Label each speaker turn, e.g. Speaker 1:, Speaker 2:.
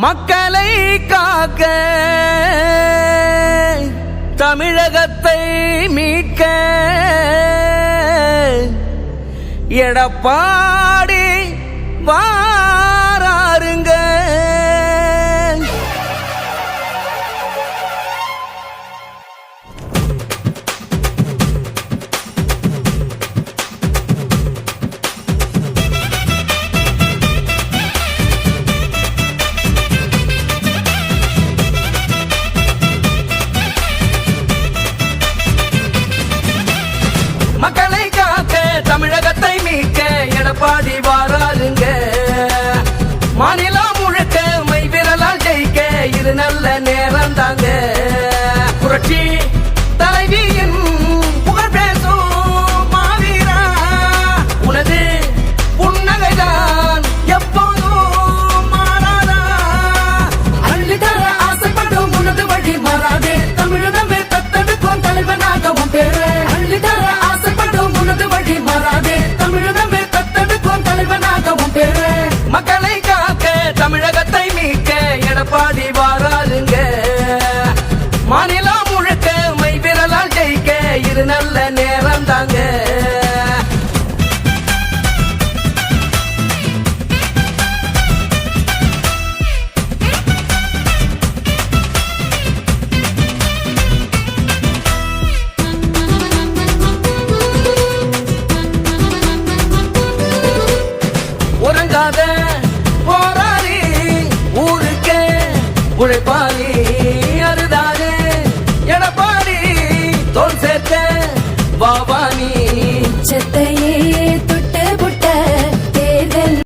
Speaker 1: மக்களை காக்க தமிழகத்தை மீட்க எடப்பாடி வாராருங்க. மக்களை காக்க தமிழகத்தை மீட்க எடப்பாடி வாராருங்க. மாநிலம் முழுக்க மை விரலால் ஜெயிக்க இது நல்ல நேரம் தாங்க. புரட்சி தலைவியின் புகழ் பேசும் மாவீரா, உனது புன்னகைதான் எப்போதும் மாறாதா.
Speaker 2: அள்ளித்தர ஆசைப்படும் உனது வழி மாறாதே, தமிழனமே தத்தெடுக்கும் தலைவனாகவும் பேரு. அள்ளித்தர ஆசைப்படும் உனது வழி மாறாதே, தமிழனமே தத்தெடுக்கும் தலைவனாகவும் பேரு.
Speaker 1: மக்களை காக்க தமிழகத்தை மீட்க எடப்பாடி வாராருங்க. மாநிலம் முழுக்க மை விரலால் ஜெயிக்க இது நல்ல நேரம் தாங்க. உறங்காத போராளி ஊருக்கு உழைப்பாளி அறுதாரு எடப்பாடி தோல் சேர்க்க வாவானி
Speaker 2: செத்தையே